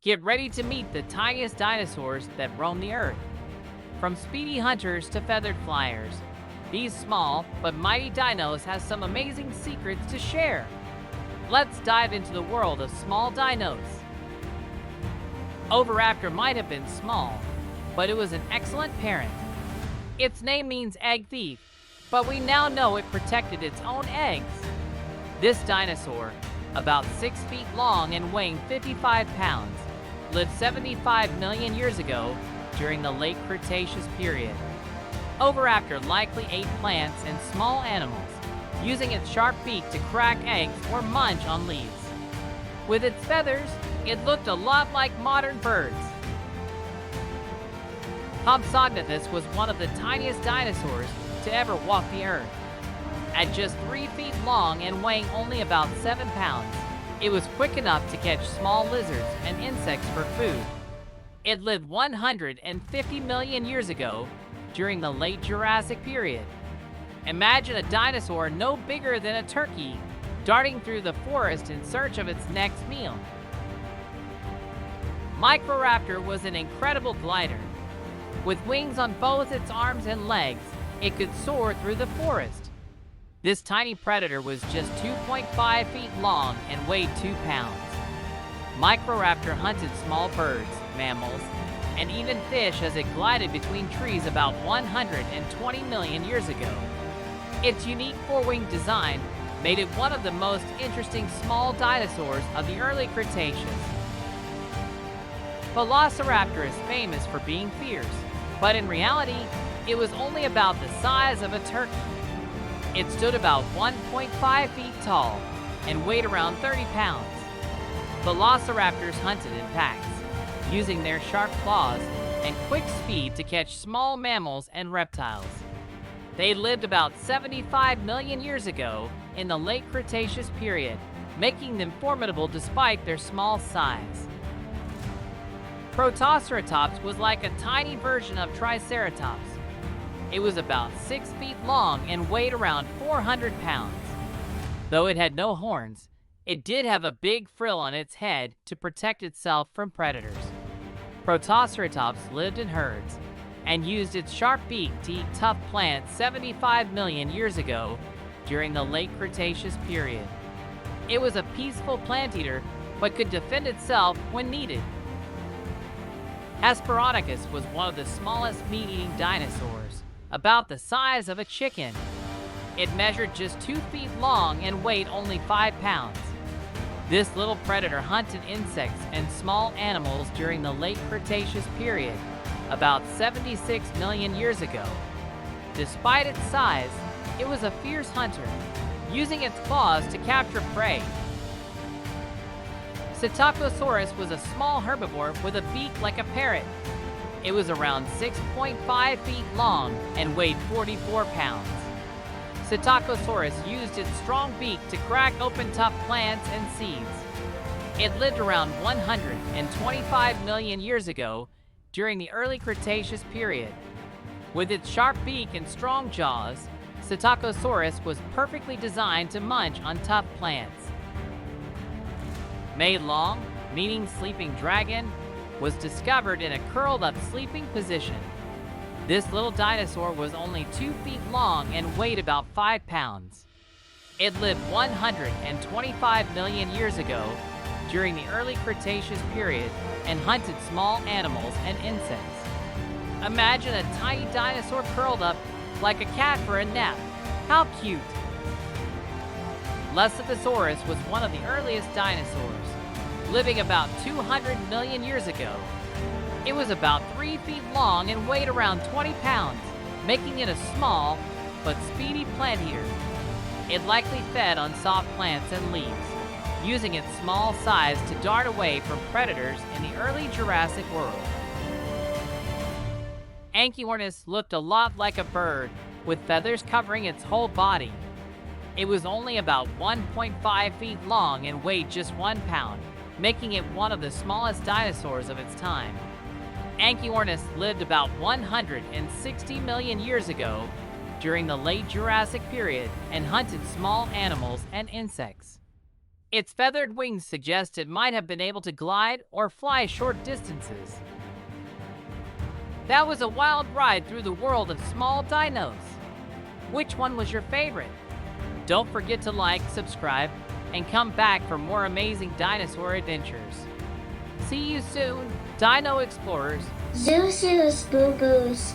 Get ready to meet the tiniest dinosaurs that roam the earth. From speedy hunters to feathered flyers, these small but mighty dinos have some amazing secrets to share. Let's dive into the world of small dinos. Overactor might have been small, but it was an excellent parent. Its name means egg thief, but we now know it protected its own eggs. This dinosaur, about 6 feet long and weighing 55 pounds, lived 75 million years ago during the late Cretaceous period. Overactor likely ate plants and small animals, using its sharp beak to crack eggs or munch on leaves. With its feathers, it looked a lot like modern birds. Compsognathus was one of the tiniest dinosaurs to ever walk the earth. At just 3 feet long and weighing only about 7 pounds, it was quick enough to catch small lizards and insects for food. It lived 150 million years ago during the late Jurassic period. Imagine a dinosaur no bigger than a turkey darting through the forest in search of its next meal. Microraptor was an incredible glider. With wings on both its arms and legs, it could soar through the forest. This tiny predator was just 2.5 feet long and weighed 2 pounds. Microraptor hunted small birds, mammals, and even fish as it glided between trees about 120 million years ago. Its unique four-winged design made it one of the most interesting small dinosaurs of the early Cretaceous. Velociraptor is famous for being fierce, but in reality, it was only about the size of a turkey. It stood about 1.5 feet tall and weighed around 30 pounds. Velociraptors hunted in packs, using their sharp claws and quick speed to catch small mammals and reptiles. They lived about 75 million years ago in the late Cretaceous period, making them formidable despite their small size. Protoceratops was like a tiny version of Triceratops. It was about 6 feet long and weighed around 400 pounds. Though it had no horns, it did have a big frill on its head to protect itself from predators. Protoceratops lived in herds and used its sharp beak to eat tough plants 75 million years ago during the late Cretaceous period. It was a peaceful plant eater but could defend itself when needed. Aspiron was one of the smallest meat-eating dinosaurs, about the size of a chicken. It measured just 2 feet long and weighed only 5 pounds. This little predator hunted insects and small animals during the late Cretaceous period, about 76 million years ago. Despite its size, it was a fierce hunter, using its claws to capture prey. Satakasaurus was a small herbivore with a beak like a parrot. It was around 6.5 feet long and weighed 44 pounds. Satakasaurus used its strong beak to crack open tough plants and seeds. It lived around 125 million years ago during the early Cretaceous period. With its sharp beak and strong jaws, Satakasaurus was perfectly designed to munch on tough plants. Made long, meaning sleeping dragon, was discovered in a curled-up sleeping position. This little dinosaur was only 2 feet long and weighed about 5 pounds. It lived 125 million years ago during the early Cretaceous period and hunted small animals and insects. Imagine a tiny dinosaur curled up like a cat for a nap. How cute! Leth Thesaurus was one of the earliest dinosaurs, living about 200 million years ago. It was about 3 feet long and weighed around 20 pounds, making it a small but speedy plant eater. It likely fed on soft plants and leaves, using its small size to dart away from predators in the early Jurassic world. Anchiornis looked a lot like a bird, with feathers covering its whole body. It was only about 1.5 feet long and weighed just 1 pound, making it one of the smallest dinosaurs of its time. Anchiornis lived about 160 million years ago during the late Jurassic period and hunted small animals and insects. Its feathered wings suggest it might have been able to glide or fly short distances. That was a wild ride through the world of small dinos. Which one was your favorite? Don't forget to like, subscribe, and come back for more amazing dinosaur adventures. See you soon, Dino Explorers. Zeus, boo boos.